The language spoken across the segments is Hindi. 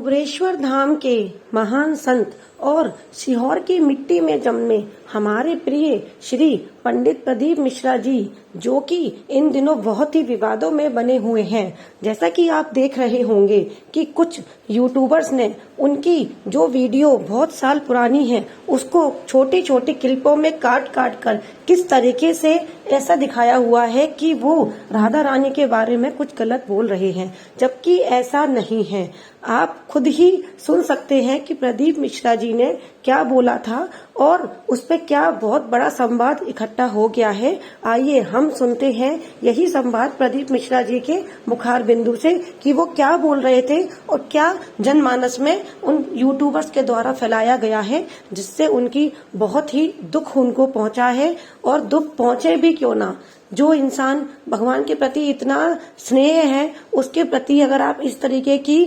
कुबेरेश्वर धाम के महान संत और सीहोर की मिट्टी में जन्मे हमारे प्रिय श्री पंडित प्रदीप मिश्रा जी, जो कि इन दिनों बहुत ही विवादों में बने हुए हैं। जैसा कि आप देख रहे होंगे कि कुछ यूट्यूबर्स ने उनकी जो वीडियो बहुत साल पुरानी है उसको छोटी छोटी क्लिपों में काट काट कर किस तरीके से ऐसा दिखाया हुआ है कि वो राधा रानी के बारे में कुछ गलत बोल रहे हैं, जबकि ऐसा नहीं है। आप खुद ही सुन सकते हैं कि प्रदीप मिश्रा जी ने क्या बोला था और उस पे क्या बहुत बड़ा संवाद इकट्ठा हो गया है। आइए हम सुनते हैं यही संवाद प्रदीप मिश्रा जी के मुखार बिंदु से कि वो क्या बोल रहे थे और क्या जनमानस में उन यूट्यूबर्स के द्वारा फैलाया गया है, जिससे उनकी बहुत ही दुख उनको पहुंचा है। और दुख पहुंचे भी क्यों ना, जो इंसान भगवान के प्रति इतना स्नेह है उसके प्रति अगर आप इस तरीके की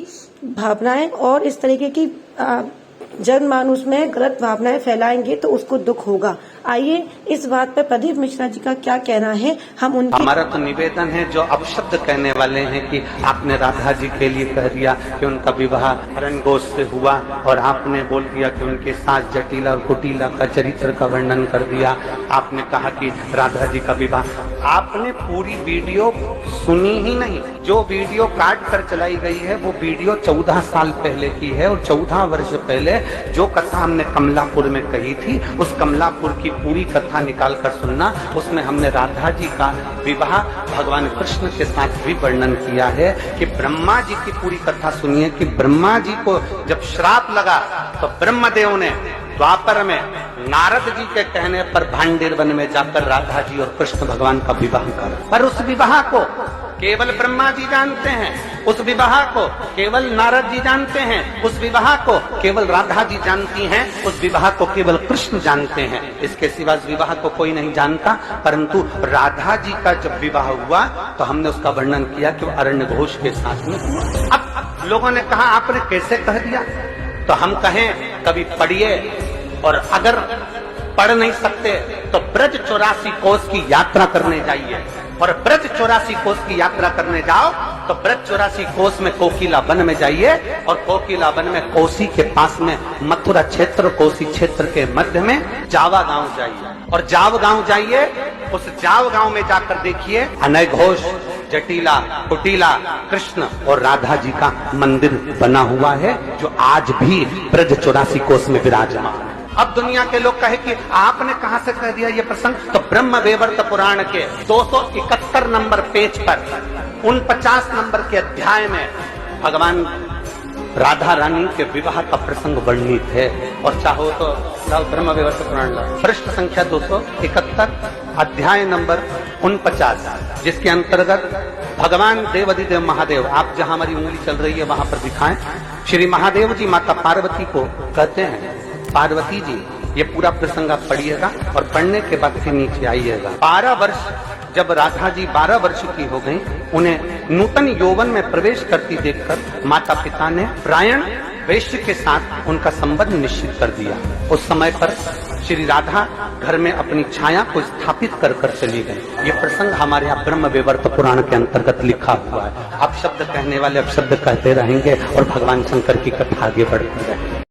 भावनाएं और इस तरीके की जनमानस में गलत भावनाएं फैलाएंगे तो उसको दुख होगा। आइए इस बात पे प्रदीप मिश्रा जी का क्या कहना है, हम उनकी। हमारा तो निवेदन है, जो अपशब्द कहने वाले हैं कि आपने राधा जी के लिए कह दिया कि उनका विवाह हरण घोष से हुआ और आपने बोल दिया कि उनके साथ जटिला और कुटिला का चरित्र का वर्णन कर दिया। आपने कहा कि राधा जी का विवाह, आपने पूरी वीडियो सुनी ही नहीं। जो वीडियो काट कर चलाई गई है वो वीडियो 14 साल पहले की है और 14 वर्ष पहले जो कथा हमने कमलापुर में कही थी उस कमलापुर की पूरी कथा निकाल कर सुनना। उसमें हमने राधा जी का विवाह भगवान कृष्ण के साथ भी वर्णन किया है कि ब्रह्मा जी की पूरी कथा सुनिए कि ब्रह्मा जी को जब श्राप लगा तो ब्रह्मदेव ने द्वापर में नारद जी के कहने पर भांडेर वन में जाकर राधा जी और कृष्ण भगवान का विवाह कर, पर उस विवाह को केवल ब्रह्मा जी जानते हैं, उस विवाह को केवल नारद जी जानते हैं, उस विवाह को केवल राधा जी जानती हैं, उस विवाह को केवल कृष्ण जानते हैं। इसके सिवा इस विवाह को कोई नहीं जानता। परंतु राधा जी का जब विवाह हुआ तो हमने उसका वर्णन किया कि वो अरण्य घोष के साथ में हुआ। अब लोगों ने कहा आपने कैसे कह दिया, तो हम कहें कभी पढ़िए, और अगर पढ़ नहीं सकते तो ब्रज 84 कोस की यात्रा करने जाइए, और ब्रज 84 कोस की यात्रा करने जाओ तो ब्रज 84 कोस में कोकिला वन में जाइए, और कोकिला वन में कोसी के पास में मथुरा क्षेत्र, कोसी क्षेत्र के मध्य में जावा गांव जाइए, और जाव गांव जाइए, उस जाव गांव में जाकर देखिए अनय घोष, जटिला, कुटिला, कृष्ण और राधा जी का मंदिर बना हुआ है जो आज भी ब्रज 84 कोस में विराजमान है। अब दुनिया के लोग कहे कि आपने कहां से कह दिया ये प्रसंग, तो ब्रह्म वैवर्त पुराण के 271 नंबर पेज पर 49 नंबर के अध्याय में भगवान राधा रानी के विवाह का प्रसंग वर्णित है। और चाहो तो ब्रह्म वैवर्त पुराण पृष्ठ संख्या 271 अध्याय नंबर 49, जिसके अंतर्गत भगवान देवाधिदेव महादेव, आप जहां हमारी उंगली चल रही है वहां पर दिखाएं, श्री महादेव जी माता पार्वती को कहते हैं, पार्वती जी ये पूरा प्रसंग आप पढ़िएगा और पढ़ने के बाद फिर नीचे आइएगा। 12 वर्ष जब राधा जी 12 वर्ष की हो गई, उन्हें नूतन यौवन में प्रवेश करती देखकर माता पिता ने प्रायण वैश्य के साथ उनका संबंध निश्चित कर दिया। उस समय पर श्री राधा घर में अपनी छाया को स्थापित कर कर चली गई। ये प्रसंग हमारे यहाँ ब्रह्म वैवर्त पुराण के अंतर्गत लिखा हुआ है। अब शब्द कहने वाले अब शब्द कहते रहेंगे और भगवान शंकर की कथा आगे बढ़ती रहेगी।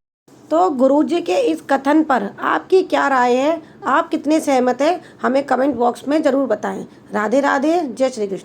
तो गुरुजी के इस कथन पर आपकी क्या राय है, आप कितने सहमत हैं, हमें कमेंट बॉक्स में जरूर बताएं। राधे राधे, जय श्री कृष्ण।